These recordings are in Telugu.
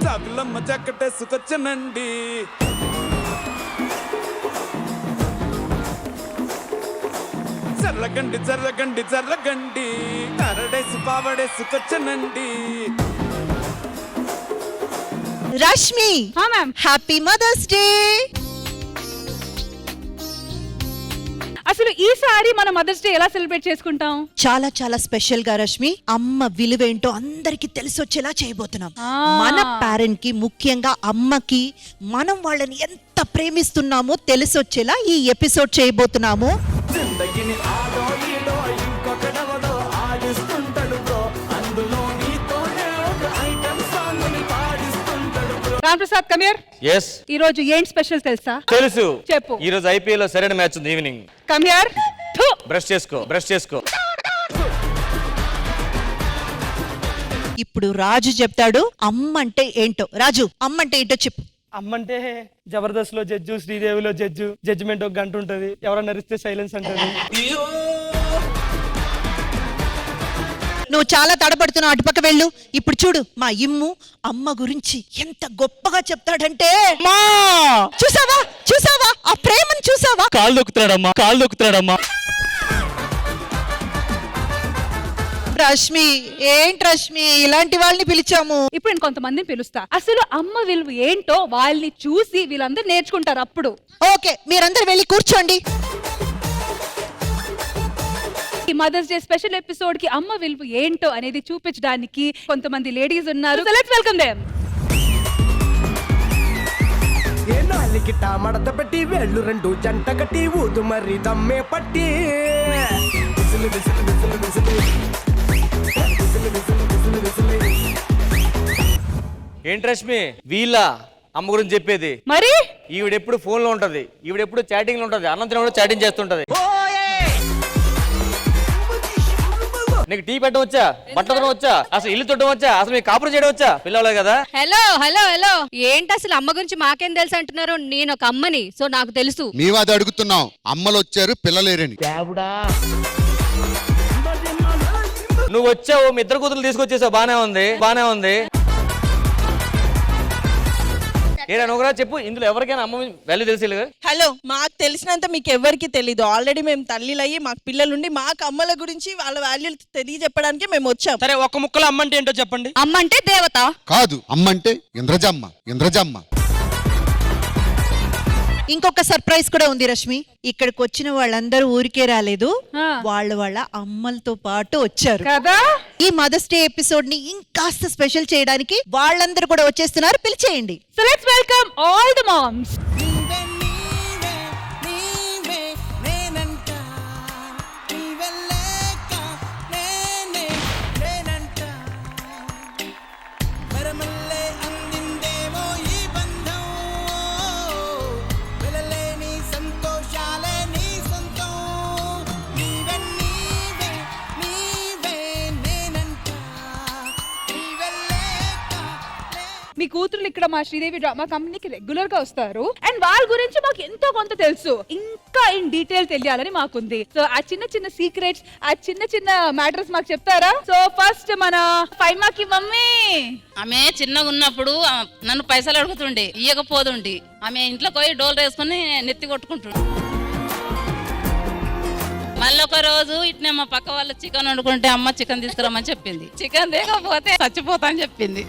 చాకులమ్మ చక్కటేసుకొచ్చనండి. చర్రగండి చర్రగండి చర్రగండి కరడేసి పావడేసుకొచ్చనండి. Rashmi happy mother's day. అసలు ఈసారి మన మదర్స్ డే ఎలా సెలబ్రేట్ చేసుకుంటాం? చాలా చాలా స్పెషల్ గా రష్మి, అమ్మ విలువేంటో అందరికి తెలిసొచ్చేలా చేయబోతున్నాం. మన పేరెంట్ కి, ముఖ్యంగా అమ్మకి మనం వాళ్ళని ఎంత ప్రేమిస్తున్నామో తెలిసొచ్చేలా ఈ ఎపిసోడ్ చేయబోతున్నాము. జిందగిని ఆడో ఈడో ఇంకొకడెవడో ఆడిస్తుంటాడు బ్రో, అందులో నీతోనే ఒక ఐటమ్ సాంగ్ ని పాడిస్తుంటాడు బ్రో. రామ్ ప్రసాద్ కమియర్. yes ఈ రోజు ఏంటి స్పెషల్ తెలుసా? తెలుసు. చెప్పు. ఈ రోజు ఐపీఎల్ లో సరైన మ్యాచ్ ఉంది ఈవినింగ్. కమియర్. బ్రష్ చేసుకో. ఇప్పుడు రాజు చెప్తాడు అమ్మ అంటే ఏంటో. రాజు, అమ్మ అంటే ఏంటో చెప్పు. అమ్మంటే జబర్దస్త్ లో జడ్జు, శ్రీదేవిలో జడ్జు, జడ్జిమెంట్ ఒక గంట ఉంటది, ఎవరన్నా నరిస్తే సైలెన్స్ అంటది. నువ్వు చాలా తడబడుతున్నావు, అటుపక్క వెళ్ళు. ఇప్పుడు చూడు మా ఇమ్ము అమ్మ గురించి ఎంత గొప్పగా చెప్తాడంటే. చూసావా ఆ ప్రేమను చూసావా? కాలు దొక్కుతాడమ్మా. రష్మి, ఏంటి రష్మి ఇలాంటి వాళ్ళని పిలిచాము? ఇప్పుడు నేను కొంతమందిని పిలుస్తా. అసలు అమ్మ విలువ ఏంటో వాళ్ళని చూసి వీళ్ళందరూ నేర్చుకుంటారు. అప్పుడు ఓకే, మీరందరూ వెళ్ళి కూర్చోండి. ఈ మదర్స్ డే స్పెషల్ ఎపిసోడ్ కి అమ్మ విలువ ఏంటో అనేది చూపించడానికి కొంతమంది లేడీస్ ఉన్నారు. Let's welcome them. ఏ నాలికిట మడత పెట్టి వేళ్ళు రెండు జంట కట్టి ఊదు మరి దమ్మే పట్టి విసులు విసులు విసులు విసులు విసులు విసులు విసులు విసులు. ఏంటి రష్మి వీళ్ళ అమ్మ గురించి చెప్పేది? మరి ఈవిడెప్పుడు ఫోన్ లో ఉంటది, ఈవిడెప్పుడు చాటింగ్ లో ఉంటది, అన్నం తినడం చాటింగ్ చేస్తుంటది. నీకు టీ పెట్టడం వచ్చా, బట్టడం వచ్చా, అసలు ఇల్లు తొట్టడం వచ్చా, అసలు మీకు కాపురం చేయడం వచ్చా? పిల్లలే కదా. హలో ఏంటి అసలు అమ్మ గురించి మాకేం తెలుసు అంటున్నారు? నేను ఒక అమ్మని, సో నాకు తెలుసు. మేము అది అడుగుతున్నాం, అమ్మలు వచ్చారు పిల్లలేరని. నువ్వు వచ్చావు, మీ ఇద్దరు కూతురు తీసుకొచ్చేసావు, బానే ఉంది. ఏరా నువ్వురా చెప్పు, ఇందులో ఎవరికైనా అమ్మ వాల్యూ తెలిసి? హలో, మాకు తెలిసినంత మీకు ఎవరికి తెలీదు. ఆల్రెడీ మేము తల్లిలయ్యి మాకు పిల్లలుండి మాకు అమ్మల గురించి వాళ్ళ వాల్యూలు తెలియజెప్పడానికి మేము వచ్చాం. సరే, ఒక్క ముక్కలో అమ్మ అంటే ఏంటో చెప్పండి. అమ్మ అంటే దేవత కాదు, అమ్మంటే ఇంద్రజమ్మ. ఇంకొక సర్ప్రైజ్ కూడా ఉంది రష్మి. ఇక్కడికి వచ్చిన వాళ్ళందరూ ఊరికే రాలేదు, వాళ్ళ అమ్మలతో పాటు వచ్చారు కదా. ఈ మదర్స్ డే ఎపిసోడ్ ని ఇంకాస్త స్పెషల్ చేయడానికి వాళ్ళందరూ కూడా వచ్చేస్తున్నారు. పిలిచేయండి. So let's welcome all the moms. మీ కూతురు ఇక్కడ మా శ్రీదేవి డ్రామా కంపెనీకి రెగ్యులర్ గా వస్తారు. అండ్ వాళ్ళ గురించి మాకు ఎంతో కొంత తెలుసు, ఇంకా ఇన్ డీటెయిల్ తెలియాలని మాకుంది. సో ఆ చిన్న చిన్న సీక్రెట్స్, ఆ చిన్న చిన్న మ్యాటర్స్ మాకు చెప్తారా? సో ఫస్ట్ మన ఫైమాకి మమ్మీ. ఆమె చిన్నగా ఉన్నప్పుడు నన్ను పైసలు అడుగుతుండే, ఇయ్యకపోతుండే. ఆమె ఇంట్లో పోయి డోలు వేసుకుని నెత్తి కొట్టుకుంటుండే. మళ్ళీ ఒక రోజు ఇట్నే మా పక్క వాళ్ళు చికెన్ వండుకుంటే అమ్మ చికెన్ తీసుకురమ్మని చెప్పింది. చికెన్ లేకపోతే చచ్చిపోతా అని చెప్పింది.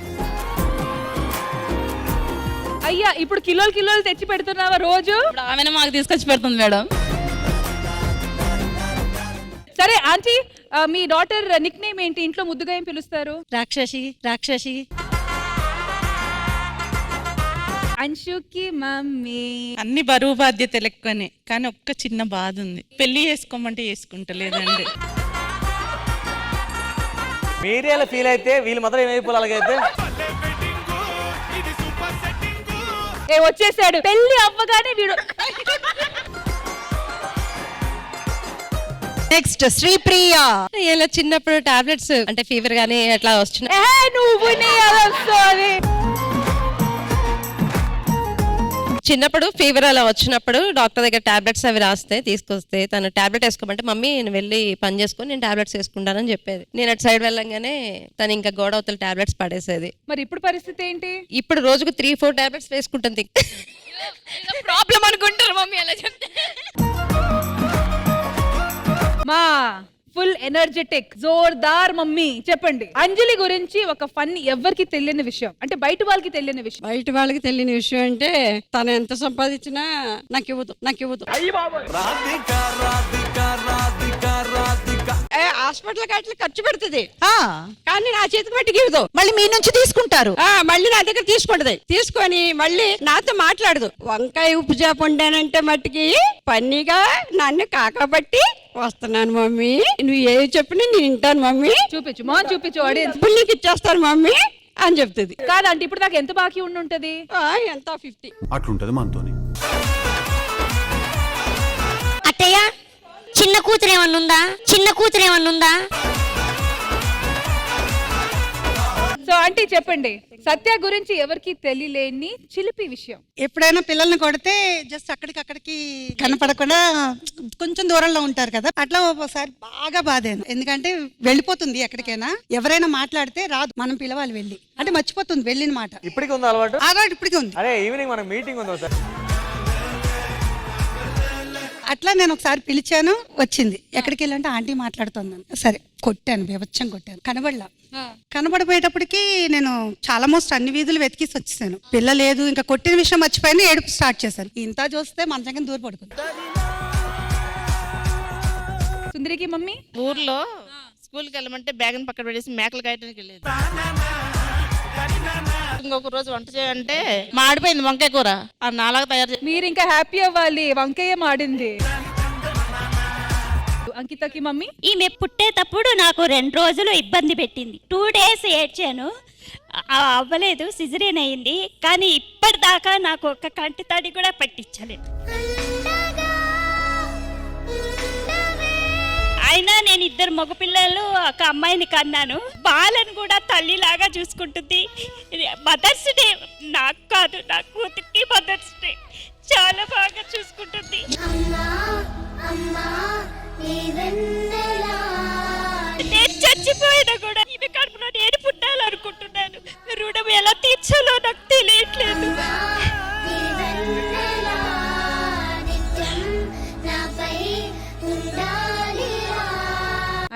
అయ్యా, ఇప్పుడు కిలోలు తెచ్చి పెడుతున్నావా రోజు? ఆమెను మాకు తీసుకొచ్చి పెడుతుంది మేడం. సరే ఆంటీ, మీ డాటర్ నిక్ నేమ్ ఏంటి? ఇంట్లో ముద్దుగా ఏం పిలుస్తారు? రాక్షసి. అంశుకి మమ్మీ. అన్ని బరువు బాధ్యత లెక్కనే, కానీ ఒక్క చిన్న బాధ ఉంది. పెళ్లి చేసుకోమంటే చేసుకుంటలేదండి. మీరే అలా ఫీల్ అయితే వీళ్ళ మాత్రం ఏమైపోవాలి? అలాగైతే వచ్చేసాడు. పెళ్లి అవ్వగానే వీడు. నెక్స్ట్ శ్రీప్రియ. ఇలా చిన్నప్పుడు టాబ్లెట్స్ అంటే ఫీవర్ గానీ అట్లా వస్తున్నాయి. నువ్వు చిన్నప్పుడు ఫీవర్ అలా వచ్చినప్పుడు డాక్టర్ దగ్గర టాబ్లెట్స్ అవి రాస్తే తీసుకొస్తే తను టాబ్లెట్ వేసుకోమంటే మమ్మీ నేను వెళ్ళి పని చేసుకొని నేను టాబ్లెట్స్ వేసుకుంటానని చెప్పేది. నేను అటు సైడ్ వెళ్ళంగానే తను ఇంకా గోడ అవతల టాబ్లెట్స్ పడేసేది. మరి ఇప్పుడు పరిస్థితి ఏంటి? ఇప్పుడు రోజుకు 3-4 టాబ్లెట్స్ వేసుకుంటుంది. ప్రాబ్లం అనుకుంటారు మమ్మీ అలా చెప్తే. మా ఫుల్ ఎనర్జెటిక్ జోర్దార్ మమ్మీ చెప్పండి, అంజలి గురించి ఒక ఫన్ ఎవరికి తెలియని విషయం, అంటే బయట వాళ్ళకి తెలియని విషయం. బయట వాళ్ళకి తెలియని విషయం అంటే తను ఎంత సంపాదించినా నాకు ఇవ్వదు. రాధిక రాధిక రాధిక రాధిక హాస్పిటల్ అట్లా ఖర్చు పెడుతుంది ఆ, కానీ నా చేతికి మట్టికి ఇవ్వదు. మళ్ళీ మీ నుంచి తీసుకుంటారు. మళ్ళీ నా దగ్గర తీసుకుంటది. తీసుకొని మళ్ళీ నాతో మాట్లాడదు. వంకాయ ఉప్పు చేప వండానంటే మట్టికి పన్నీగా నన్ను కాకబట్టి వస్తున్నాను మమ్మీ, నువ్వు ఏవి చెప్పినా నేను వింటాను మమ్మీ, చూపించు మోహన్ చూపించు ఆడియన్స్. ఇప్పుడు నీకు ఇచ్చేస్తాను మమ్మీ అని చెప్తుంది. కాదంటే ఇప్పుడు నాకు ఎంత బాకీ ఉండుంటది? ఎంత 50 అట్లుంటది మనతోని. అత్తయ్య చిన్న కూతురు ఏమన్నా ఉందా? సో అంటే చెప్పండి, సత్య గురించి ఎవరికి తెలియలేని చిలిపి విషయం. ఎప్పుడైనా పిల్లల్ని కొడితే జస్ట్ అక్కడికి కనపడకుండా కొంచెం దూరంలో ఉంటారు కదా, అట్లా ఒకసారి బాగా బాధాను. ఎందుకంటే వెళ్ళిపోతుంది ఎక్కడికైనా, ఎవరైనా మాట్లాడితే రాదు, మనం పిలవాలి వెళ్ళి, అంటే మర్చిపోతుంది వెళ్ళిన మాట. ఇప్పటికి ఉంది అలవాటు? అలవాటు ఇప్పటికీ ఉంది. అరే ఈవినింగ్ మనకు మీటింగ్ ఉంది సార్. అట్లా నేను ఒకసారి పిలిచాను, వచ్చింది. ఎక్కడికి వెళ్ళంటే ఆంటీ మాట్లాడుతుందని, సరే కొట్టాను, బీభత్సం కొట్టాను. కనబడిపోయేటప్పటికి నేను చాలా మోస్ట్ అన్ని వీధులు వెతికిసి వచ్చేసాను. పిల్ల లేదు, ఇంకా కొట్టిన విషయం మర్చిపోయిన ఏడుపు స్టార్ట్ చేశాను. ఇంత చూస్తే మంచం దూర పడుకుంది. సుందరికి మమ్మీ ఊర్లో స్కూల్కి వెళ్ళమంటే బ్యాగ్ పక్కన పెట్టేసి మేకలు కాయటానికి వెళ్ళేది. ఇంకొక రోజు వంట చేయాలంటే మాడిపోయింది వంకాయ కూర, ఆ నాలాగా తయారు చేసి. మీరు ఇంకా హ్యాపీ అవ్వాలి, వంకాయ మాడింది. అంకితకి మమ్మీ, ఈమె పుట్టేటప్పుడు నాకు 2 రోజులు ఇబ్బంది పెట్టింది. 2 days ఏడ్చాను, అవ్వలేదు, సిజరీన్ అయింది. కానీ ఇప్పటిదాకా నాకు ఒక కంటి తడి కూడా పట్టించలేదు. అయినా నేను 2 మగపిల్లలు, ఒక అమ్మాయిని కన్నాను. బాలను కూడా తల్లిలాగా చూసుకుంటుంది. మదర్స్ డే నాకు కాదు, నా కూతురికి మదర్స్ డే చాలా బాగా చూసుకుంటుంది. నేను చచ్చిపోయినా కూడా ఈమె కడుపులో నేను పుట్టాలనుకుంటున్నాను. రుణం ఎలా తీర్చాలో నాకు తెలియట్లేదు.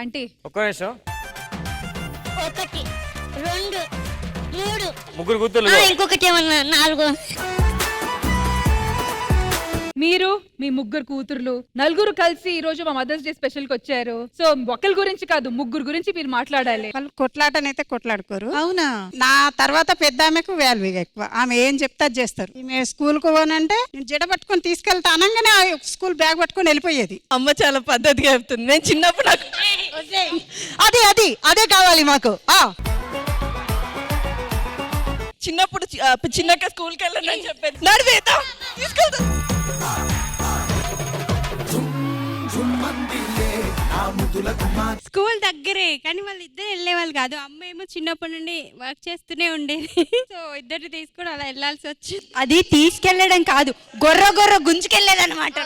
ఆంటీ ఒక్క నిమిషం. 1 2 3 ముగ్గురు కూతుర్లు, ఇంకొకటి ఏమన్నా 4. మీరు మీ ముగ్గురు కూతుర్లు నలుగురు కలిసి ఈ రోజు మా మదర్స్ డే స్పెషల్ కి వచ్చారు. సో ఒకరి గురించి కాదు, ముగ్గురు గురించి మీరు మాట్లాడాలి. వాళ్ళు కొట్లాటనైతే కొట్లాడుకోరు. అవునా? నా తర్వాత పెద్ద ఆమెకు వాల్యూ ఎక్కువ. ఆమె ఏం చెప్తే అది చేస్తారు. ఈమె స్కూల్ కు పోనంటే నేను జడ పట్టుకొని తీసుకెళ్తా అనగానే స్కూల్ బ్యాగ్ పట్టుకొని వెళ్ళిపోయేది. అమ్మ చాలా పద్ధతిగా చెప్తుంది. నేను చిన్నప్పుడు నాకు అదే కావాలి మాకు. చిన్నప్పుడు చిన్నక్క స్కూల్కి వెళ్ళండి అని చెప్పేది. నడివేద్దాం తీసుకెళ్తా. స్కూల్ దగ్గరే, కానీ వాళ్ళిద్దరు వెళ్ళేవాళ్ళు కాదు. అమ్మ ఏమో చిన్నప్పటి నుండి వర్క్ చేస్తూనే ఉండేది. సో ఇద్దరు తీసుకుని అలా వెళ్ళాల్సి వచ్చింది. అది తీసుకెళ్లడం కాదు, గొర్ర గుంజుకెళ్లేదన్నమాట.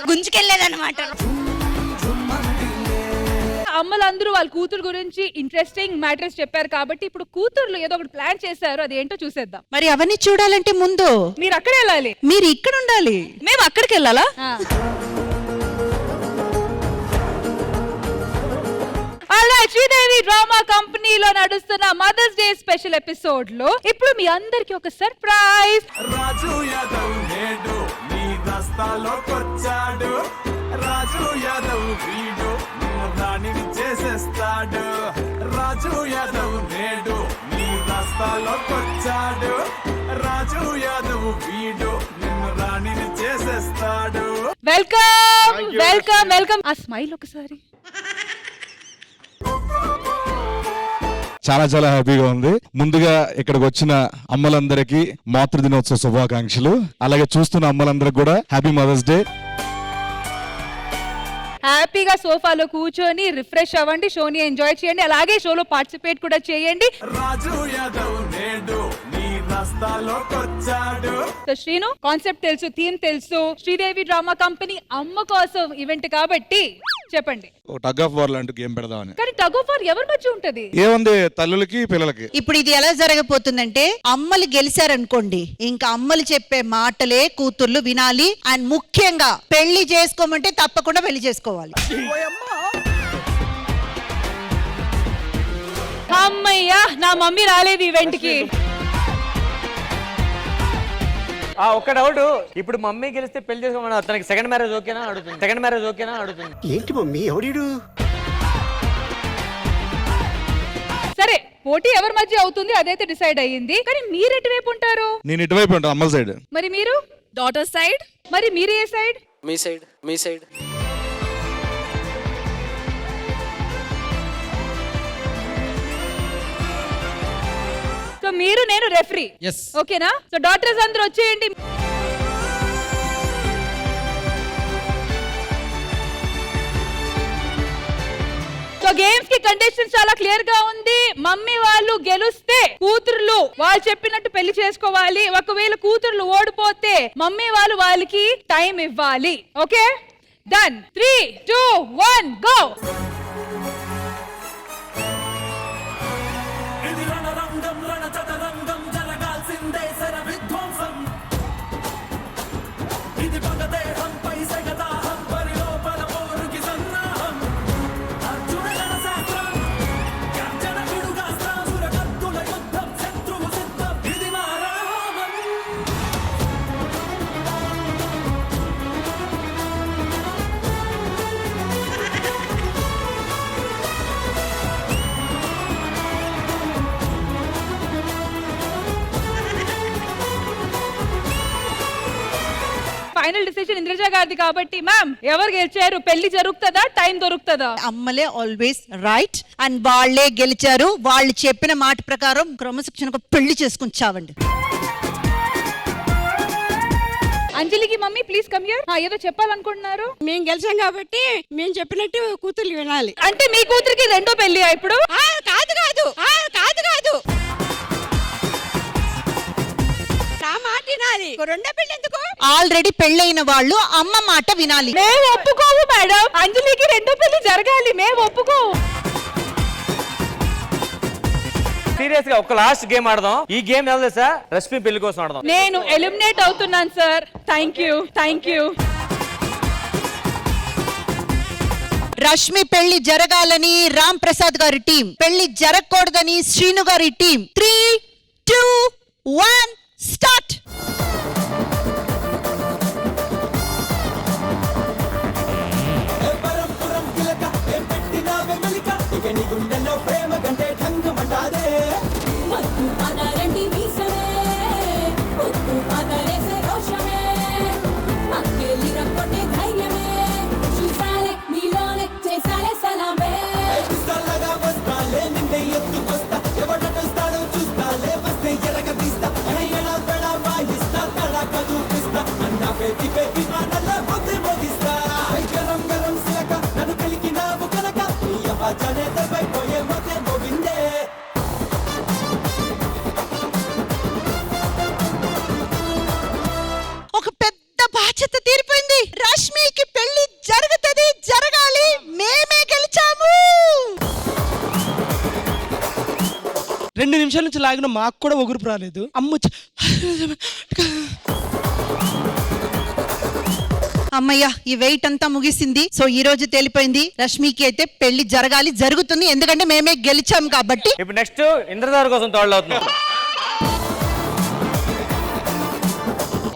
అమ్మలందరూ వాళ్ళ కూతురు గురించి ఇంట్రెస్టింగ్ మ్యాటర్స్ చెప్పారు కాబట్టి ఇప్పుడు కూతుర్లు ఏదో ఒకటి ప్లాన్ చేశారు, అది ఏంటో చూసేద్దాం. మరి అవన్నీ చూడాలంటే ముందు మీరు అక్కడే వెళ్ళాలి, మీరు ఇక్కడ ఉండాలి. మేము అక్కడికి వెళ్ళాలా? శ్రీదేవి డ్రామా కంపెనీలో నడుస్తున్న మదర్స్ డే స్పెషల్ ఎపిసోడ్ లో ఇప్పుడు మీ అందరికి ఒక సర్ప్రైజ్. రాజు యాదవ్ నేడు నీ దస్తాలోకొచ్చాడు. రాజు యాదవ్ వీడు నిన్ను రాణిని చేసేస్తాడు. రాజు యాదవ్ నేడు నీ దస్తాలోకొచ్చాడు. రాజు యాదవ్ వీడు నిన్ను రాణిని చేసేస్తాడు. Welcome welcome welcome. ఆ స్మైల్ ఒకసారి. చాలా చాలా హ్యాపీగా ఉంది. ముందుగా ఇక్కడికి వచ్చిన అమ్మలందరికీ మాతృదినోత్సవ శుభాకాంక్షలు. అలాగే చూస్తున్న అమ్మలందరికీ కూడా హ్యాపీ మదర్స్ డే. హ్యాపీగా సోఫాలో కూర్చొని రిఫ్రెష్ అవ్వండి, షోని ఎంజాయ్ చేయండి, అలాగే షోలో పార్టిసిపేట్ కూడా చేయండి. రాజు యాదవ్ నేడు నీ రస్తాలోకొచ్చాడు. సో శ్రీను కాన్సెప్ట్ తెలుసు, థీమ్ తెలుసు, శ్రీదేవి డ్రామా కంపెనీ అమ్మ కోసం ఈవెంట్ కాబట్టి చెప్పండి. టగ్ ఆఫ్ వార్ లాంటి గేమ్ పెడదామని. కానీ టగ్ ఆఫ్ వార్ ఎవరి మధ్య ఉంటది? ఏముంది, తల్లులకి పిల్లలకి. ఇప్పుడు ఇది ఎలా జరగబోతుందంటే అమ్మలు గెలిచారనుకోండి, ఇంకా అమ్మలు చెప్పే మాటలే కూతుర్లు వినాలి. అండ్ ముఖ్యంగా పెళ్లి చేసుకోమంటే తప్పకుండా పెళ్లి చేసుకోవాలి. అమ్మయ్యా, నా మమ్మీ రాలేదు ఈవెంట్ కి. ఒక్క డౌట్, ఇప్పుడు మమ్మీ గెలిస్తే పెళ్లి చేసుకోమన్నా తనకి సెకండ్ మ్యారేజ్ ఓకేనా అడుగుతుంది. సెకండ్ మ్యారేజ్ ఓకేనా అడుగుతుంది. ఏంటి మమ్మీ ఎవడీడు? సరే, పోటీ ఎవరి మధ్య అవుతుంది అదైతే డిసైడ్ అయ్యింది. కానీ మీరు ఎటువైపు ఉంటారు? నేను ఇటువైపు ఉంటాను, అమ్మల సైడ్. మరి మీరు డాటర్ సైడ్. మరి మీరు ఏ సైడ్? మీ సైడ్. మీ సైడ్. సో మీరు నేను రెఫరీ, ఓకేనా? సో డాక్టర్స్ అందరూ వచ్చేయండి. సో గేమ్స్ కి కండిషన్స్ చాలా క్లియర్ గా ఉంది. మమ్మీ వాళ్ళు గెలుస్తే కూతుర్లు వాళ్ళు చెప్పినట్టు పెళ్లి చేసుకోవాలి. ఒకవేళ కూతుర్లు ఓడిపోతే మమ్మీ వాళ్ళు వాళ్ళకి టైం ఇవ్వాలి. Okay, done. 3, 2, 1 గో. ఇది రణరంగం, రణచదరంగం, జరగాల్సిందే శర విధ్వంసం. ఇది పగదేహంపై సగదాహం, పరిలోపల పోరుకి సన్నాహం. అర్జున రణశాస్త్రం, గర్జన పిడుగాస్త్రం, సురకత్తుల యుద్ధం, శత్రువు సిద్ధం. ఇది మా రణహోమం. ఫైనల్ డిసిషన్ ఇంద్రజ గారిది కాబట్టి మ్యామ్ ఎవరు గెలిచారు? పెళ్లి జరుగుతుందా, టైం దొరుకుతుందా? అమ్మలే ఆల్వేస్ రైట్ అండ్ వాళ్ళే గెలిచారు. వాళ్ళు చెప్పిన మాట ప్రకారం క్రమశిక్షణకు పెళ్లి చేసుకుని చావండి. అంజలికి మమ్మీ ప్లీజ్ కమ్ హియర్. ఏదో చెప్పాలనుకుంటున్నారు? మేము గెలిచాం కాబట్టి మేము చెప్పినట్టు కూతుర్లు వినాలి. అంటే మీ కూతురికి రెండో పెళ్లి ఇప్పుడు? కాదు కాదు కాదు కాదు, నా మాట వినాలి. రెండో పెళ్లి ఎందుకు? ఆల్రెడీ పెళ్ళైన వాళ్ళు అమ్మ మాట వినాలి. మేము ఒప్పుకోము మేడం. అంజలికి రెండో పెళ్లి జరగాలి, మేము ఒప్పుకోము. సీరియస్ గా ఒక లాస్ట్ గేమ్ ఆడదాం. ఈ గేమ్ ఎలా తెలుసా? రష్మి పెళ్లి కోసం ఆడదాం. నేను ఎలిమినేట్ అవుతున్నాను sir. Thank you, thank you. Rashmi పెళ్లి జరగాలని రామ్ ప్రసాద్ గారి టీం, పెళ్లి జరగకూడదని శ్రీను గారి టీం. 3, 2, 1 స్టార్ట్. పరంపురం కిలక ఏం పెట్టినావే మెలిక, ఇక నీ గుండెల్లో ప్రేమ గంటే ఠంగమంటాదే. మత్తు పదరండి వీసమే, పొత్తు పదరేసే రోషమే, మక్కేలి రక్కొట్టే ధైర్యమే, చూసాలే నీలోనే చేసాలే సలామే. పిస్తాలాగా వస్తాలే నిన్నే ఎత్తుకొస్తా, ఎవడొస్తాడో చూస్తాలే, వస్తే ఎరగ తీస్తా, ఎలా పెడ వాయిస్తా, తడాక చూపిస్తా, అన్నా పెట్టి పెట్టి మాటల బుద్ధి మోగిస్తా. గరం గరం సిలక నన్ను కలిగినావు కనుక, నీ అవాజనే తప్పైపోయే మొతే మోగిందే. ఒక పెద్ద బాధ్యత తీరిపోయింది. రష్మికి పెళ్లి జరుగుతుంది, జరగాలి. మేమే గెలిచాము. 2 నిమిషాల నుంచి లాగిన మాకు కూడా ఒగురుపు రాలేదు. అమ్మయ్య, ఈ వెయిట్ అంతా ముగిసింది. సో ఈ రోజు తేలిపోయింది, రష్మికి అయితే పెళ్లి జరగాలి, జరుగుతుంది. ఎందుకంటే మేమే గెలిచాం కాబట్టి. ఇప్పుడు నెక్స్ట్ ఇంద్రదార్ కోసం తోళ్ళు అవుతున్నాం.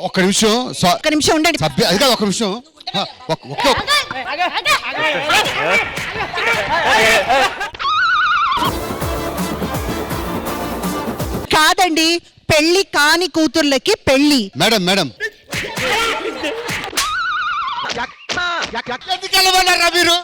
ఒక్క నిమిషం ఒక్క నిమిషం ఉండండి. సభ్య అది కాదు, ఒక్క నిమిషం. కాదండి, పెళ్లి కాని కూతుర్లకి పెళ్లి. మేడం మేడం మీరు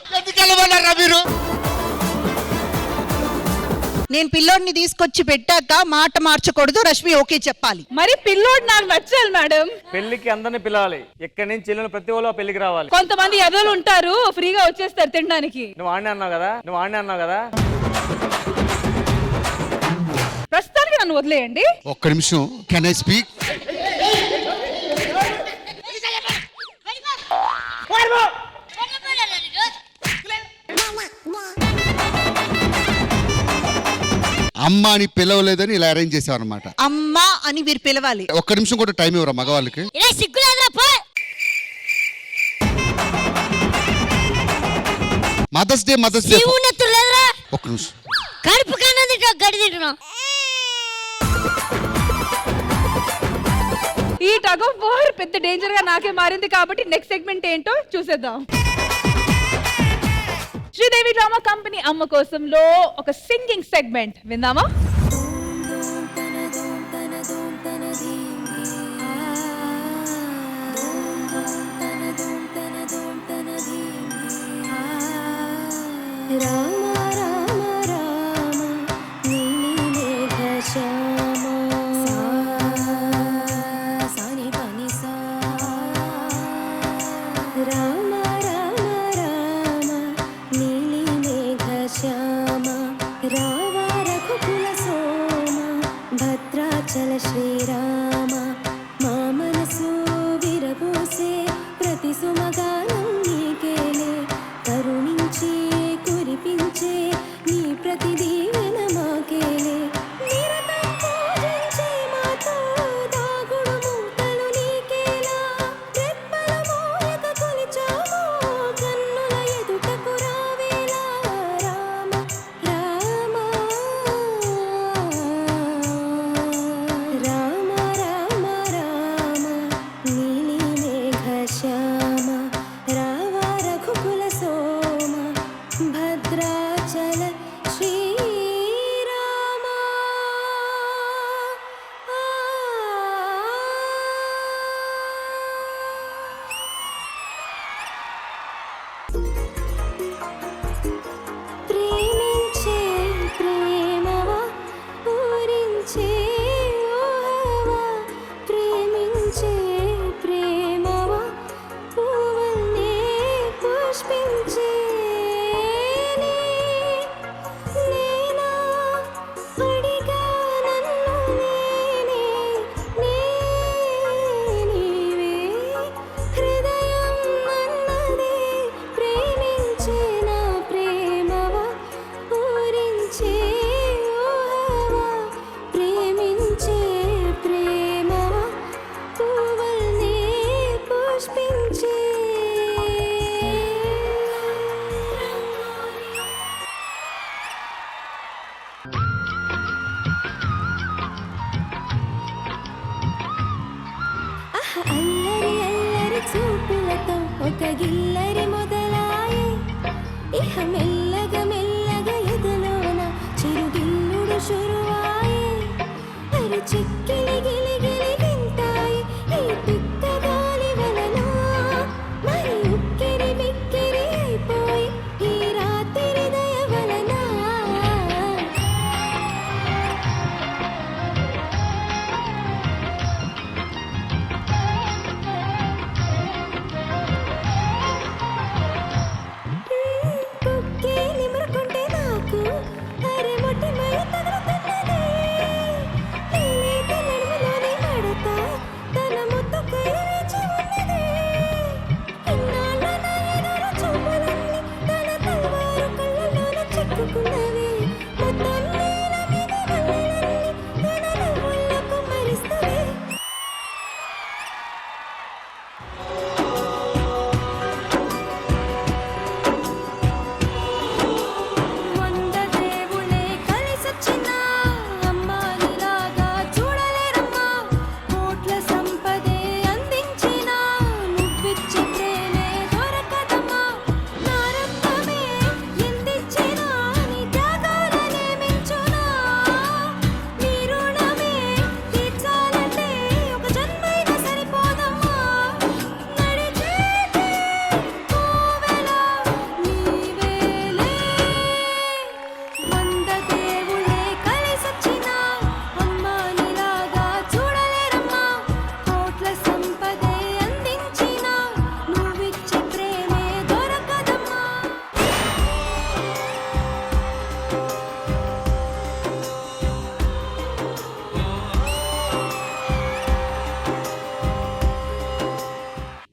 నేను పిల్లోడిని తీసుకొచ్చి పెట్టాక మాట మార్చకూడదు, రష్మి ఓకే చెప్పాలి. మరి పిల్లోడు నాకు నచ్చాలి మేడం. పెళ్లికి అందరిని పిలవాలి. ఎక్కడి నుంచి చెల్లెలు ప్రతి ఒళ్ళు పెళ్లికి రావాలి. కొంతమంది ఎదలు ఉంటారు, ఫ్రీగా వచ్చేస్తారు తినడానికి. నువ్వు ఆడినే అన్నావు కదా. ప్రస్తుతానికి నన్ను వదిలేయండి. ఒక్క నిమిషం, కెన్ ఐ స్పీక్? అమ్మ అని పిలవలేదని ఇలా అరేంజ్ చేసావు అనమాట. అమ్మా అని మీరు పిలవాలి. ఒక్క నిమిషం కూడా టైం ఇవ్వరా మగవాళ్ళకి? మదర్స్ డే ఒక్క నిమిషం. ఈ టగ్ ఆఫ్ వార్ పెద్ద డేంజర్ గా నాకే మారింది కాబట్టి నెక్స్ట్ సెగ్మెంట్ ఏంటో చూసేద్దాం. శ్రీదేవి డ్రామా కంపెనీ అమ్మ కోసంలో ఒక సింగింగ్ సెగ్మెంట్ విందామా? భద్రాచల శ్రీరామ మా మనసు విరబోసే ప్రతి సుమగానం నీకేలే కరుణించి కురిపించే నీ ప్రతి దీవెన మాకేలే నిరతం పూజించే మాతో దాగుడు మూతలు నీకేలా రెప్పల మోయక కొలిచామో కన్నుల ఎదుటకు రావేలా రామ రామ రామ రామ రామ నీలి మేఘ శ్యామ రావ రఘుకుల సోమ భద్రాచల శ్రీరామ. ప్రేమించే ప్రేమవా పూరించే ఊహవా ప్రేమించే ప్రేమవా పువ్వుల్నే పుష్పించే నేనా అడిగా నన్ను నేనే నీవే హృదయం అన్నదే ప్రేమించే నా ప్రేమవా పూరించే ఊహవా ప్రేమించే ప్రేమవా పువ్వుల్నే పుష్పించే. అల్లరి అల్లరి చూపులతో ఒక గిల్లరి మొదలాయే ఇహ మెల్లగా మెల్లగా ఎదలోన చిరుగిల్లుడు శురువాయే అరి చిక్కిలి గిలి గిలి వింటాయి ఈ పిక్క గాలి వలన మరి ఉక్కిరి బిక్కిరి అయిపోయి ఈ రాత్రి దయ వలన.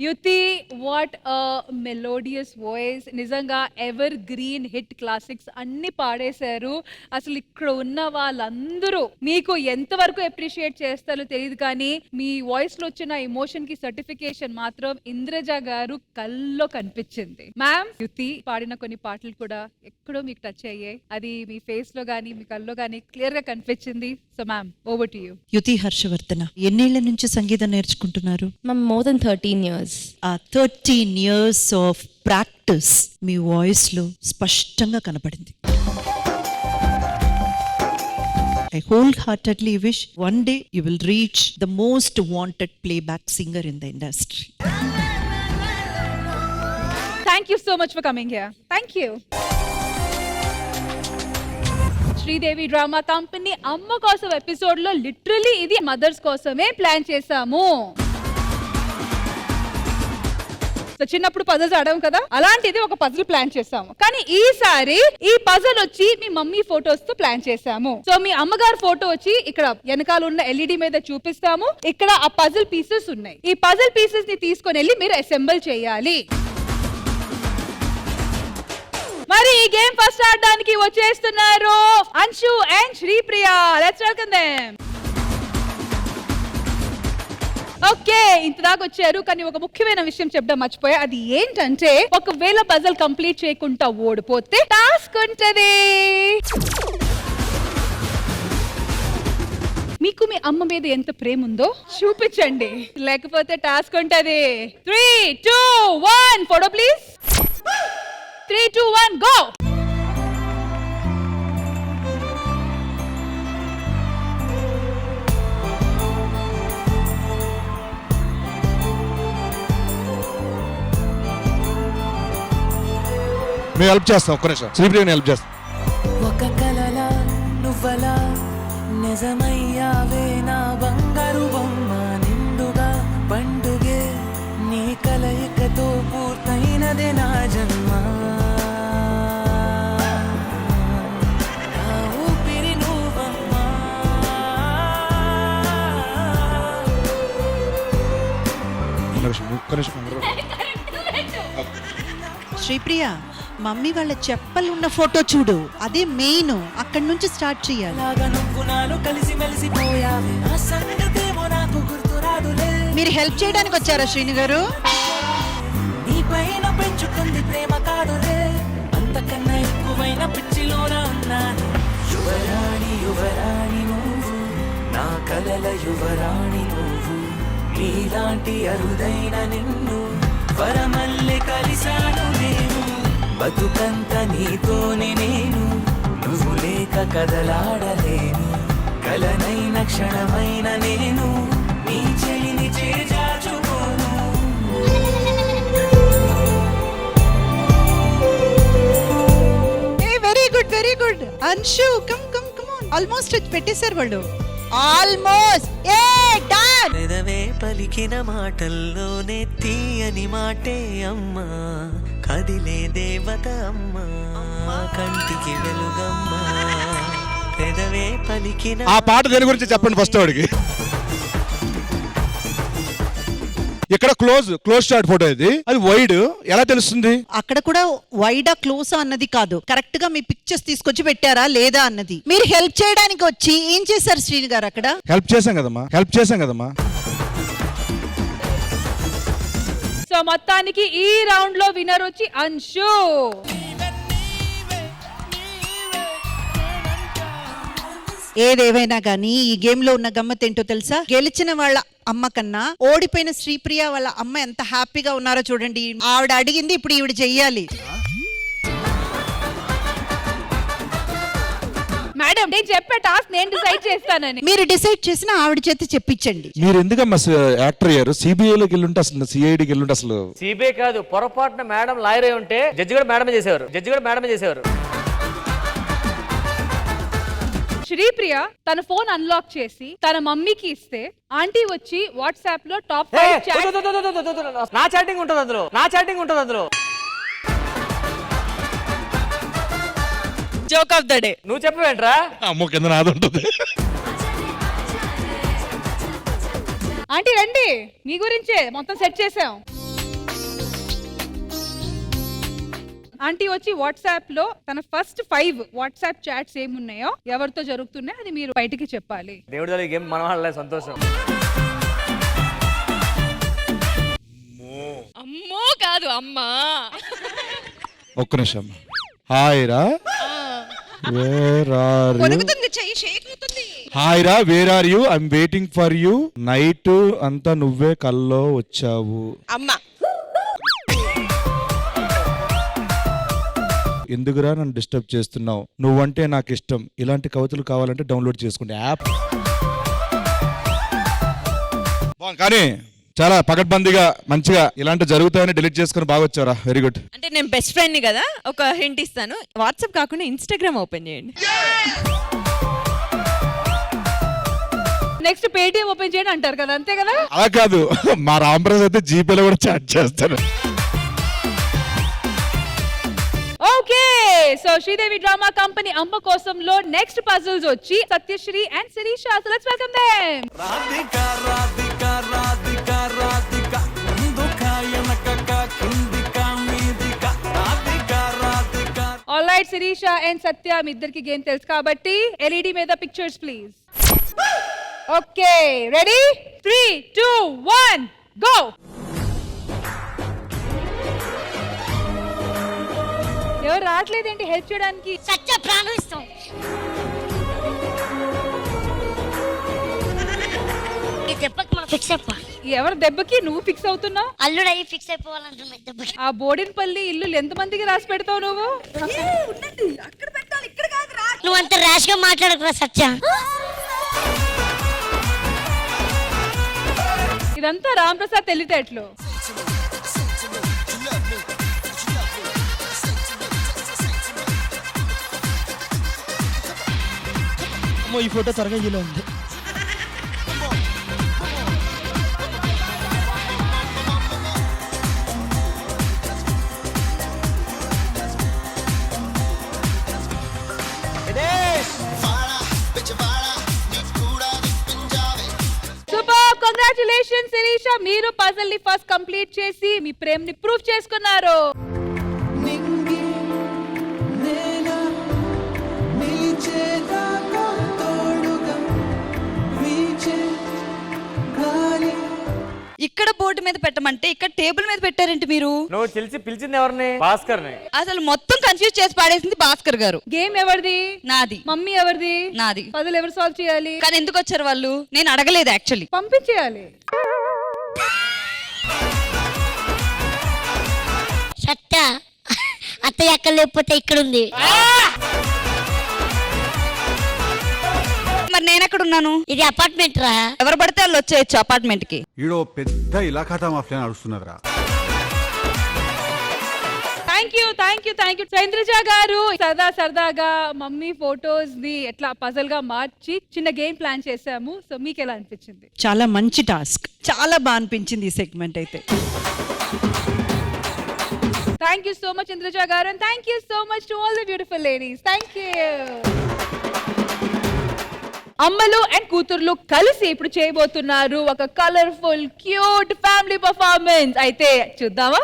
యుతి, వాట్ మెలోడియస్ వాయిస్. నిజంగా ఎవర్ గ్రీన్ హిట్ క్లాసిక్స్ అన్ని పాడేశారు. అసలు ఇక్కడ ఉన్న వాళ్ళందరూ మీకు ఎంతవరకు అప్రిషియేట్ చేస్తారో తెలియదు, కానీ మీ వాయిస్ లో వచ్చిన ఎమోషన్ కి సర్టిఫికేషన్ మాత్రం ఇంద్రజ గారు కల్లో కనిపించింది. మ్యామ్, యుతి పాడిన కొన్ని పాటలు కూడా ఎక్కడో మీకు టచ్ అయ్యాయి. అది మీ ఫేస్ లో గానీ మీ కల్లో గానీ క్లియర్ గా కనిపించింది. So ma'am, over to you. Yuthi Harshavardhana, ఎన్నేళ్ల నుంచి సంగీతం నేర్చుకుంటున్నారు? More than 13 years. ఆ 13 years ఆఫ్ ప్రాక్టీస్ మీ వాయిస్ లో స్పష్టంగా కనపడింది. I wholeheartedly wish one day you will reach the most wanted playback singer in the industry. Thank you so much for coming here. Thank you. Sridevi drama company అమ్మ కోసం ఎపిసోడ్ లో లిటరలీ ఇది మదర్స్ కోసమే ప్లాన్ చేశాము. సో చిన్నప్పుడు పజల్స్ ఆడాము కదా, అలాంటిది ఒక పజిల్ ప్లాన్ చేసాము. కానీ ఈసారి ఈ పజిల్ వచ్చి మీ మమ్మీ ఫోటోస్ తో ప్లాన్ చేసాము. సో మీ అమ్మగారు ఫోటో వచ్చి ఇక్కడ వెనకాల ఉన్న ఎల్ఈడి మీద చూపిస్తాము. ఇక్కడ ఆ పజిల్ పీసెస్ ఉన్నాయి. ఈ పజిల్ పీసెస్ ని తీసుకొని వెళ్ళి మీరు అసెంబుల్ చేయాలి. మరి ఈ గేమ్ ఫస్ట్ ఆడడానికి వచ్చేస్తున్నారు Anshu and Sripriya. Let's welcome them. Okay, ఇంత దాకా వచ్చారు, కానీ ఒక ముఖ్యమైన విషయం చెప్పడం మర్చిపోయా. అది ఏంటంటే, ఒకవేళ పజల్ కంప్లీట్ చేయకుండా ఓడిపోతే టాస్క్ ఉంటది. మీకు మీ అమ్మ మీద ఎంత ప్రేమ ఉందో చూపించండి, లేకపోతే టాస్క్ ఉంటది. 3, 2, 1 ఫోటో ప్లీజ్. 3, 2, 1 గో. మేము హెల్ప్ చేస్తాం. ఒక్క నిమిషం, శ్రీప్రియని హెల్ప్ చేస్తాం. ఒక కలలా నువ్వలా నిజమయ్యావే నా బంగారు బొమ్మ, నిండుగా పండుగే నీ కలయికతో పూర్తయినదే నా జన్మ. నా ఊపిరి నువ్వమ్మా. ఒక్క నిమిషం. శ్రీప్రియ, మమ్మీ వాళ్ళ చెప్పలు ఉన్న ఫోటో చూడు, అదే మెయిన్. అక్కడి నుంచి స్టార్ట్ చేయాలి. నువ్వు నాలో కలిసి మెలిసిపోయావే, ఆ సంగతేమో నాకు గుర్తురాదులే. మీరు హెల్ప్ చేయడానికి వచ్చారా శ్రీను గారు? నీ పైన పెంచుకుంది ప్రేమ కాదులే, అంతకన్నా ఎక్కువైన పిచ్చిలోన ఉన్నాను. యువరాణి యువరాణి నువ్వు, నా కలల యువరాణి నువ్వు, నీలాంటి అరుదైన నిన్ను వరమల్లె కలిశాను నేను. బతుకంత నీతోనే నేను, నువ్వు లేక కదలాడలేను. కలనైన క్షణమైన నేను నీ చెలిని చేజాచుకోను. Very good, very good. Anshu, come come come on. Almost పెట్టేశారు వాళ్ళు. ఆల్మోస్ట్. ఏ డన్. పెదవే పలికిన మాటల్లోనే తీయని మాటే అమ్మా, కదిలే దేవత అమ్మా, కంటికి వెలుగమ్మా. పెదవే పలికిన ఆ పాట దేని గురించి చెప్పండి ఫస్ట్ వాడికి. ఇక్కడ క్లోజ్ షాట్ ఫోటో ఇది, అది వైడ్ ఎలా తెలుస్తుంది? అక్కడ కూడా వైడా క్లోజ్ అన్నది కాదు, కరెక్ట్ గా మీ పిక్చర్స్ తీసుకొచ్చి పెట్టారా లేదా అన్నది. మీరు హెల్ప్ చేయడానికి వచ్చి ఏం చేశారు శ్రీను గారు? అక్కడ హెల్ప్ చేశాం కదమ్మా. సో మొత్తానికి ఈ రౌండ్ లో విన్నర్ వచ్చి అంశు. ఏదేవైనా గానీ ఈ గేమ్ లో ఉన్న గమ్మత్ ఏంటో తెలుసా? గెలిచిన వాళ్ళ అమ్మ కన్నా ఓడిపోయిన శ్రీప్రియ వాళ్ళ అమ్మ ఎంత హ్యాపీగా ఉన్నారో చూడండి. ఆవిడ అడిగింది ఇప్పుడు ఈవిడ చెయ్యాలి. మేడం, నేను చెప్పే టాస్క్ నేను డిసైడ్ చేస్తానని. మీరు డిసైడ్ చేసిన ఆవిడ చేత చెప్పించండి. మీరు ఎందుకమ్మా యాక్టర్ అయ్యారు? సిబిఐలోకి వెళ్ళుంటే అసలు సిఐడికి వెళ్ళుంటే అసలు. సిబిఐ కాదు, పొరపాటున మేడం లాయర్ అయి ఉంటే జడ్జి కూడా మేడమే చేసేవారు. శ్రీప్రియ తన ఫోన్ అన్లాక్ చేసి తన మమ్మీకి ఇస్తే ఆంటీ వచ్చి వాట్సాప్ లో టాప్ 5 చాట్. నా చాటింగ్ ఉంటుంది అందులో. జోక్ ఆఫ్ ద డే నువ్వు చెప్పవేంట్రా? అమ్మో, కింద నాది ఉంటుంది. ఆంటీ రండి, మీ గురించే మొత్తం సెట్ చేసాం. ఆంటీ వచ్చి వాట్సాప్ లో తన ఫస్ట్ 5 వాట్సాప్ చాట్స్ ఏమున్నాయో ఎవరితో జరుగుతున్నాయో అది మీరు బయటికి చెప్పాలి. దేవుడి తల్లి గేమ్ మన వాళ్ళ సంతోషం. అమ్మో కాదు అమ్మా. ఒక్క నిమిషం. హాయ్ రా, వేర్ ఆర్ యు? హాయ్ రా, where are you? I'm waiting for you. Night అంతా నువ్వే కల్లో వచ్చావు. అమ్మా ఎందుకురా నన్ను డిస్టర్బ్ చేస్తున్నావు? నువ్వంటే నాకు ఇష్టం. ఇలాంటి కవితలు కావాలంటే డౌన్లోడ్ చేసుకుంటే యాప్. కానీ చాలా పకడ్బందీగా మంచిగా ఇలాంటి జరుగుతాయని డిలీట్ చేసుకుని బాగా వచ్చారా. Very good. అంటే నేను బెస్ట్ ఫ్రెండ్ ని కదా, ఒక హింట్ ఇస్తాను. వాట్సాప్ కాకుండా ఇన్స్టాగ్రామ్ ఓపెన్ చేయండి. నెక్స్ట్ పేటిఎం ఓపెన్ చేయండి అంటారు కదా, అంతే కదా? అలా కాదు, మా రాంప్రసాద్ అయితే జీపేలో కూడా చాట్ చేస్తాను. Okay, so Sridevi drama company అమ్మ కోసంలో నెక్స్ట్ పజిల్స్ వచ్చి Satyasri and Sirisha. So let's welcome them. Radhika Radhika Radhika Radhika ముందుక ఎనకక కిందిక మీదిక రాధిక రాధిక. ఆల్రైట్ శిరీష అండ్ సత్య మీ ఇద్దరికి గేమ్ తెలుసు కాబట్టి ఎల్ఈడి మీద pictures please. Okay ready? 3 2 1 go. ఎవరు రావట్లేదేంటి హెల్ప్ చేయడానికి? సత్య ప్రాణం ఇస్తాం. ఈ దెబ్బకి మనం ఫిక్స్ అయిపో. ఎవరి దెబ్బకి నువ్వు ఫిక్స్ అవుతున్నావు? అల్లుడు అయ్యి ఫిక్స్ అయిపోవాలంటున్నా దెబ్బకి. ఆ బోడినపల్లి ఇల్లు ఎంతమందికి రాసి పెడతావు నువ్వు? నువ్వు అంత ర్యాష్ గా మాట్లాడకురా సత్య. ఇదంతా రామ్ ప్రసాద్ తెలివితేటలు. ఈ ఫోటో త్వరగా ఇలా ఉంది. సూపర్, కంగ్రాచులేషన్స్ శిరీష, మీరు పజిల్ ని ఫస్ట్ కంప్లీట్ చేసి మీ ప్రేమ్ ని ప్రూవ్ చేసుకున్నారు. నింగి నేల నిలిచేదాకా తోడుగా వీచే గాలి. ఇక్కడ బోర్డు మీద పెట్టమంటే ఇక్కడ టేబుల్ మీద పెట్టారేంటి మీరు? నువ్వు పిలిచింది ఎవరిని? భాస్కర్ని. అసలు మొత్తం కన్ఫ్యూజ్ చేసి పాడేసింది భాస్కర్ గారు. గేమ్ ఎవరిది? నాది. మమ్మీ ఎవరిది? నాది. పజిల్ ఎవరు సాల్వ్ చేయాలి? కానీ ఎందుకు వచ్చారు వాళ్ళు? నేను అడగలేదు యాక్చువల్లీ. పంపించేయాలి. సత్య అత్తయ్య అక్కడ లేకపోతే ఇక్కడ ఉంది. మరి నేను ఎక్కడ ఉన్నాను? ఇది అపార్ట్మెంట్ రా. ఎవరు పడితే వాళ్ళు వచ్చేయచ్చు అపార్ట్మెంట్ కి. ఈడో పెద్ద ఇలాఖా మాఫియా నడుస్తున్నదిరా. థ్యాంక్ యూ చంద్రజ గారు. సరదాగా మమ్మీ ఫోటోస్ ని ఎట్లా పజల్ గా మార్చి చిన్న గేమ్ ప్లాన్ చేసాము. సో మీకు ఎలా అనిపించింది? చాలా మంచి టాస్క్, చాలా బాగా అనిపించింది ఈ సెగ్మెంట్ అయితే. Thank you so much Chandraja garu, and thank you so much to all the beautiful ladies. Thank you. అమ్మలు అండ్ కూతుర్లు కలిసి ఇప్పుడు చేయబోతున్నారు ఒక కలర్ఫుల్ క్యూట్ ఫ్యామిలీ పర్ఫార్మెన్స్. అయితే చూద్దామా?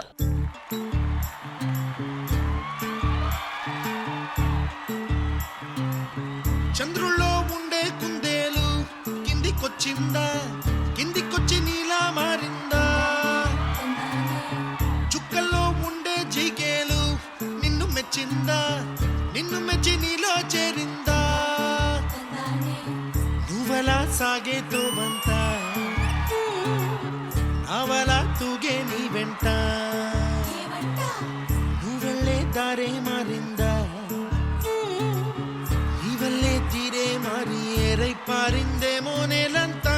చంద్రుల్లో ఉండే కుందేలు కిందికొచ్చిందా, కిందికొచ్చి నీలా మారిందా. చుక్కల్లో ఉండే జీకేలు నిన్ను మెచ్చిందా, నిన్ను మెచ్చి నీలో చేరిందా. నువ్వలా సాగే తోబంత, అవలా తూగే నీ వెంట. నువ్వెళ్ళే దారే మారిందా, తీరే మారి ఏరై పారిందేమో నేలంతా.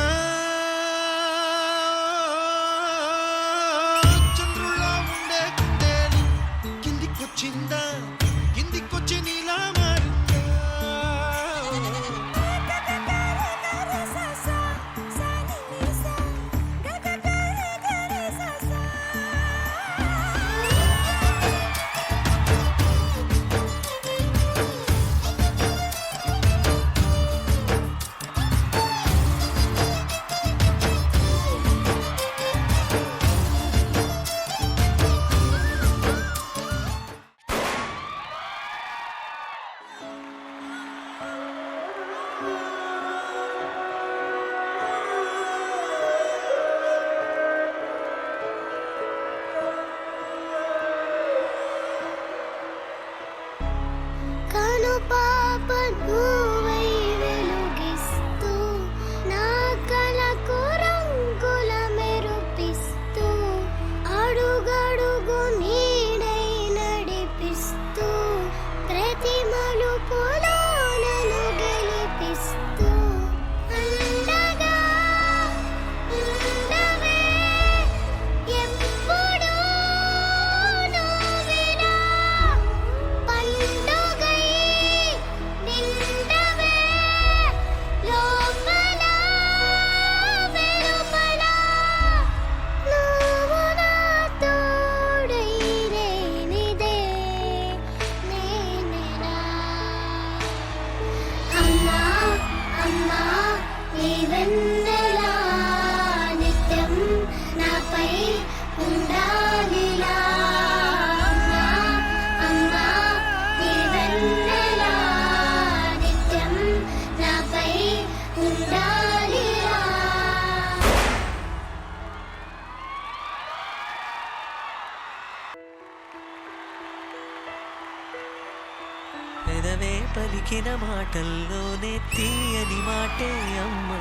పలికిన మాటల్లోనే తీయని మాటే అమ్మా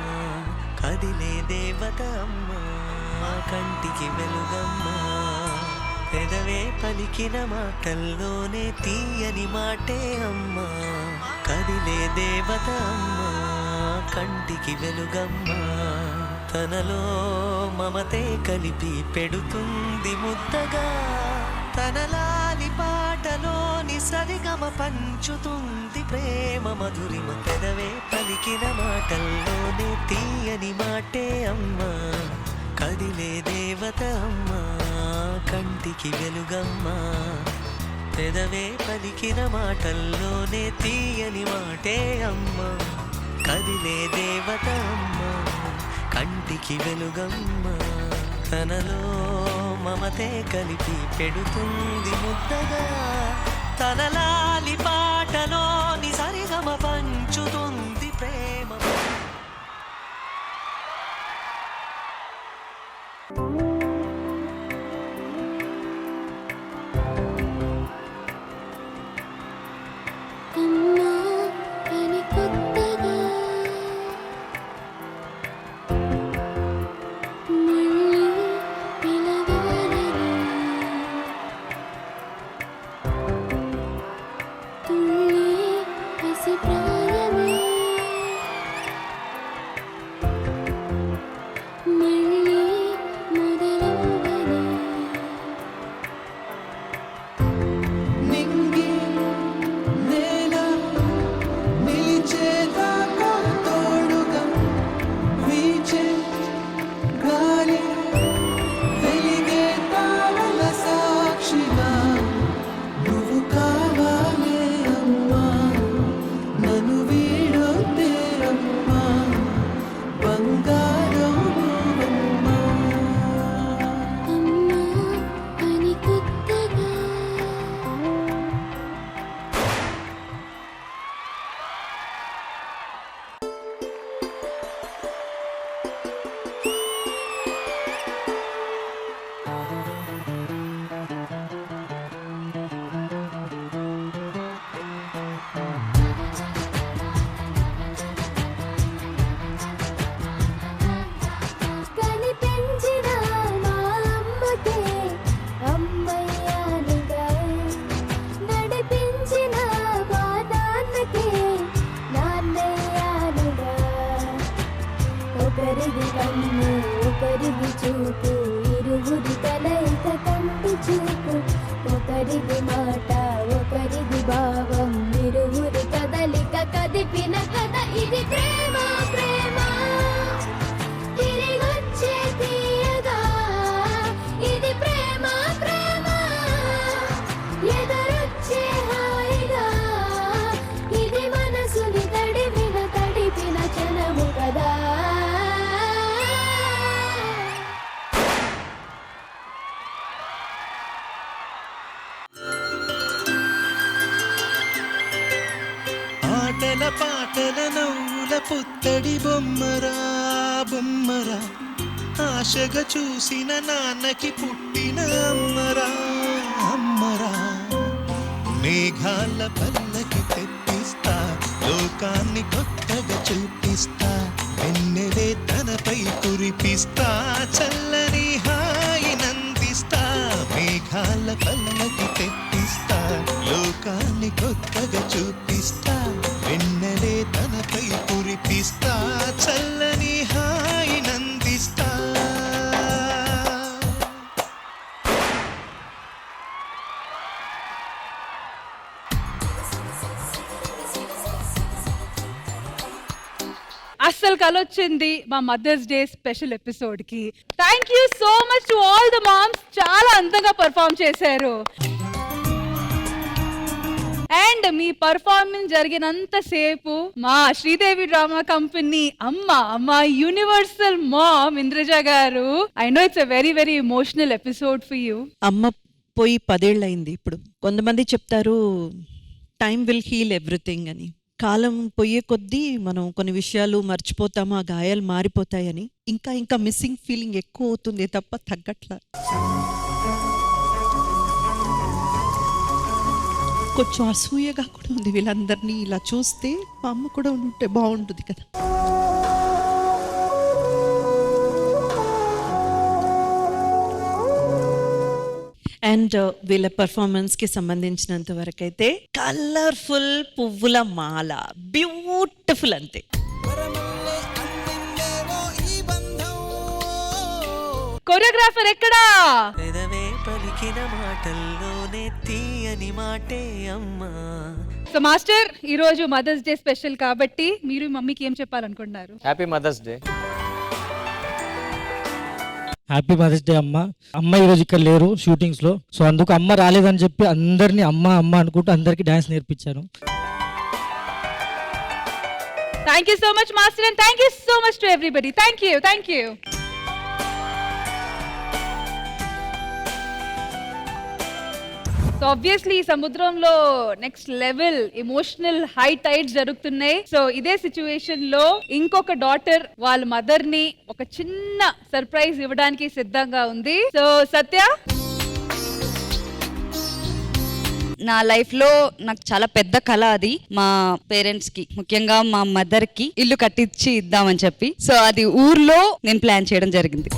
కదిలే దేవత అమ్మా కంటికి వెలుగమ్మా పెదవే పలికిన మాటల్లోనే తీయని మాటే అమ్మా కదిలే దేవత అమ్మా కంటికి వెలుగమ్మా తనలో మమతే కలిపి పెడుతుంది ముద్దగా తనలాలి పాటలోని సరిగమ పంచుతుంది ప్రేమ మధురిమ పెదవే పలికిన మాటల్లోనే తీయని మాటే అమ్మా కదిలే దేవత అమ్మా కంటికి వెలుగమ్మా పెదవే పలికిన మాటల్లోనే తీయని మాటే అమ్మా కదిలే దేవత అమ్మా కంటికి వెలుగమ్మా తనలో మమతే కలిపి పెడుతుంది ముద్దగా తనలాలి పాటలోని సరిగమ పంచుతుంది ప్రేమ అమ్మా అని కొత్తగా మళ్ళీ పిలవాలని తుళ్ళి పసి ప్రాయమే మళ్ళీ మొదలవని నింగి నేల నిలిచేదాకా తోడుగా వీచే గాలి వెలిగే తారల సాక్షిగా నువ్వు కావాలే అమ్మా నన్ను వీడొద్దే అమ్మా బంగారం నువ్వమ్మా అమ్మా అని కొత్తగా కనిపించిన మా అమ్మకే అమ్మయ్యానుగా నడిపించిన మా నాన్నకే నాన్నయ్యానుగా ఒకరిది కన్ను ఒకరిది చూపు ఇరువురి కలయిక కంటి చూపు ఒకరిది మాట ఒకరిది భావం ఇరువురి కదలిక కదిపిన కథ ఇది ప్రేమ ప్రేమ తిరిగొచ్చే తీయగా ఇది ప్రేమ ప్రేమ ఎదరొచ్చే హాయిగా ఇది మనసుని తడిపిన క్షణము కదా ఆటల పాటల నవ్వుల పుత్తడి బొమ్మరా బొమ్మరా ఆశగా చూసిన నాన్నకి పుట్టిన అమ్మరా అమ్మరా మేఘాల పల్లకి తెప్పిస్తా లోకాన్ని కొత్తగా చూపిస్తా వెన్నెలే తనపై కురిపిస్తా చల్లని హాయినందిస్తా మేఘాల పల్లకి తెప్పిస్తా లోకాన్ని కొత్తగా చూపిస్తా వెన్నెలే తనపై కురిపిస్తా చల్లని హాయినందిస్తా అస్సలు కలొచ్చింది మా మదర్స్ డే స్పెషల్ ఎపిసోడ్ కి. Thank you so much to all the moms, చాలా అందంగా పర్ఫామ్ చేశారు. అండ్ మీ పర్ఫార్మెన్స్ జరిగినంత సేపు మా శ్రీదేవి డ్రామా కంపెనీ అమ్మ యూనివర్సల్ మామ్ ఇంద్రజ గారు, I know it's a very very emotional episode for you. అమ్మ పోయి 10 ఏళ్ళయింది. ఇప్పుడు కొంతమంది చెప్తారు టైం విల్ హీల్ ఎవ్రీథింగ్ అని. కాలం పోయే కొద్దీ మనం కొన్ని విషయాలు మర్చిపోతాము, ఆ గాయాలు మారిపోతాయని. ఇంకా ఇంకా మిస్సింగ్ ఫీలింగ్ ఎక్కువ అవుతుంది తప్ప తగ్గట్లా. కొంచెం అసూయగా కూడా ఉంది వీళ్ళందరినీ ఇలా చూస్తే. మా అమ్మ కూడా ఉంటే బాగుంటుంది కదా. అండ్ వీళ్ళ పర్ఫార్మెన్స్ కి సంబంధించినంత వరకు అయితే కలర్ఫుల్ పువ్వుల మాల, బ్యూటిఫుల్ అంతే. కొరియోగ్రాఫర్ ఎక్కడా? పలికిన మాటల్లోనే తీయని మాటే అమ్మా. సో మాస్టర్, ఈ రోజు మదర్స్ డే స్పెషల్ కాబట్టి మీరు మమ్మీకి ఏం చెప్పాలనుకుంటున్నారు? Happy mother's day. Happy mother's day అమ్మ. అమ్మ ఈరోజు ఇక్కడ లేరు షూటింగ్స్ లో, సో అందుకు అమ్మ రాలేదని చెప్పి అందరినీ అమ్మ అమ్మ అనుకుంటూ అందరికి డాన్స్ నేర్పించాను. Thank you so much master, and thank you so much to everybody. Thank you, thank you. So obviously ఈ సముద్రంలో next level emotional high tides జరుగుతున్నాయి. సో ఇదే సిచ్యువేషన్ లో ఇంకొక డాటర్ వాళ్ళ మదర్ ని ఒక చిన్న సర్ప్రైజ్ ఇవ్వడానికి సిద్ధంగా ఉంది. సో సత్య, నా లైఫ్ లో నాకు చాలా పెద్ద కళ అది. మా పేరెంట్స్ కి, ముఖ్యంగా మా మదర్ కి ఇల్లు కట్టించి ఇద్దామని చెప్పి. సో అది ఊర్లో నేను ప్లాన్ చేయడం జరిగింది.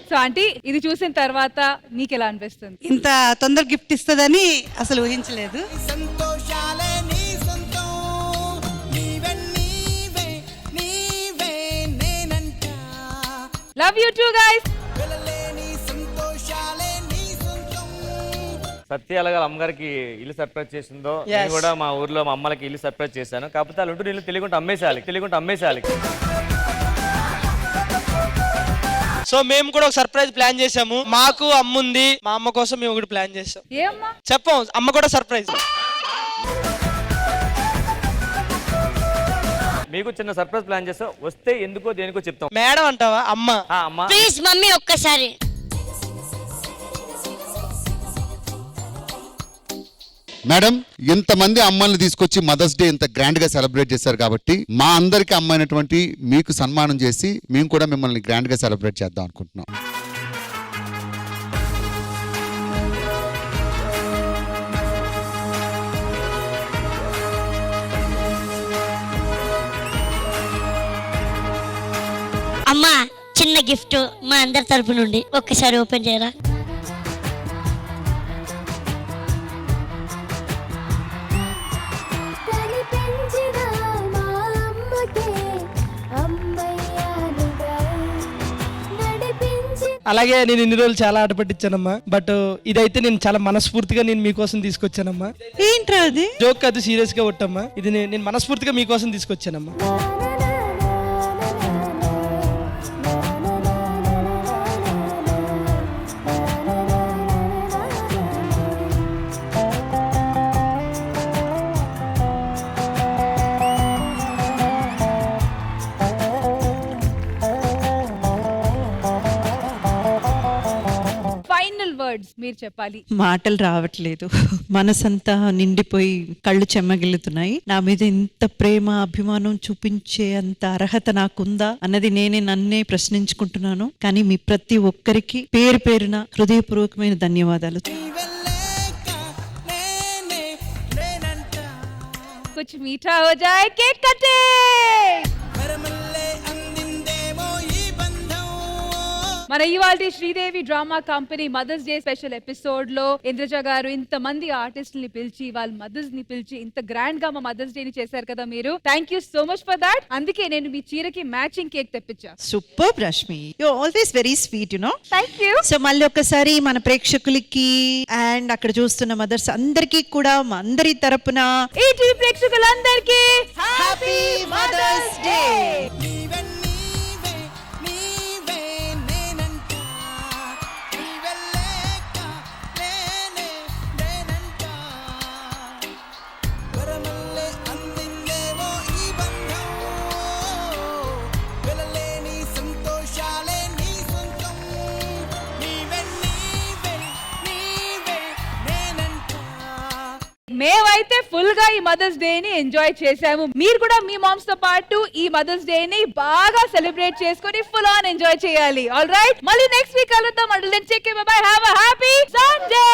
సో ఆంటీ, ఇది చూసిన తర్వాత మీకు ఎలా అనిపిస్తుంది? ఇంత తొందర గిఫ్ట్ ఇస్తుందని అసలు ఊహించలేదు. Love you too guys. Satya అలాగా అమ్మగారికి ఇల్లు సర్ప్రైజ్ చేసిందో, నేను కూడా మా ఊర్లో మా అమ్మలకి ఇల్లు సర్ప్రైజ్ చేశాను. కాకపోతే వాళ్ళు ఉంటూ ఇల్లు తెలియకుండా అమ్మేసాలి. సో మేము కూడా ఒక సర్ప్రైజ్ ప్లాన్ చేసాము. మాకు అమ్మ ఉంది, మా అమ్మ కోసం మేము ఒకటి ప్లాన్ చేసాం. చెప్పం, అమ్మ కూడా సర్ప్రైజ్. మీకు చిన్న సర్ప్రైజ్ ప్లాన్ చేస్తాం, వస్తే ఎందుకో దేనికో చెప్తాం. మేడం అంటావా? అమ్మ ప్లీజ్ మమ్మీ ఒక్కసారి. మేడం, ఇంతమంది అమ్మల్ని తీసుకొచ్చి మదర్స్ డే ఇంత గ్రాండ్ గా సెలబ్రేట్ చేశారు కాబట్టి మా అందరికి అమ్మ అయినటువంటి మీకు సన్మానం చేసి మేము కూడా మిమ్మల్ని గ్రాండ్ గా సెలబ్రేట్ చేద్దాం అనుకుంటున్నాం. అమ్మా, చిన్న గిఫ్ట్ మా అందరి తరపు నుండి, ఒక్కసారి ఓపెన్ చేయరా? అలాగే నేను ఇన్ని రోజులు చాలా ఆట పట్టించానమ్మా, బట్ ఇదైతే నేను చాలా మనస్ఫూర్తిగా నేను మీకోసం తీసుకొచ్చానమ్మా. ఏంట్రా అది? జోక్ కాదు, సీరియస్ గా కొట్టమ్మా. ఇది నేను మనస్ఫూర్తిగా మీకోసం తీసుకొచ్చానమ్మా. వర్డ్స్ మీరు చెప్పాలి. మాటలు రావట్లేదు, మనసంతా నిండిపోయి కళ్ళు చెమ్మగిల్లుతున్నాయి. నా మీద ఇంత ప్రేమ అభిమానం చూపించే అంత అర్హత నాకుందా అన్నది నేనే నన్నే ప్రశ్నించుకుంటున్నాను. కానీ మీ ప్రతి ఒక్కరికి పేరు పేరున హృదయపూర్వకమైన ధన్యవాదాలు. कुछ मीठा हो जाए, केक कटे. మన ఇవాల్టి Sridevi drama company mother's day special episode లో ఇంద్రజ గారు ఇంతమంది ఆర్టిస్టుల్ని పిలిచి వాళ్ళ మదర్స్ ని పిలిచి ఇంత గ్రాండ్ గా మా మదర్స్ డే ని చేశారు కదా మీరు. Thank you so much for that. అందుకే నేను మీ చీరకి మ్యాచింగ్ కేక్ తెప్పించా. Super Rashmi, you always very sweet, you know. Thank you. సో మళ్ళీ ఒకసారి మన ప్రేక్షకులకి అండ్ అక్కడ చూస్తున్న మదర్స్ అందరికీ కూడా మా అందరి తరపున ఈ టీవీ ప్రేక్షకులందరికీ హ్యాపీ మదర్స్ డే. మేమైతే ఫుల్ గా ఈ మదర్స్ డే ని ఎంజాయ్ చేసాము. మీరు కూడా మీ మామ్స్ తో పాటు ఈ మదర్స్ డే ని బాగా సెలబ్రేట్ చేసుకొని ఫుల్ ఆన్ ఎంజాయ్ చేయాలి. ఆల్ రైట్, మళ్ళీ నెక్స్ట్ వీక్ కలుద్దాం. Until then take care, bye bye, have a happy Sunday.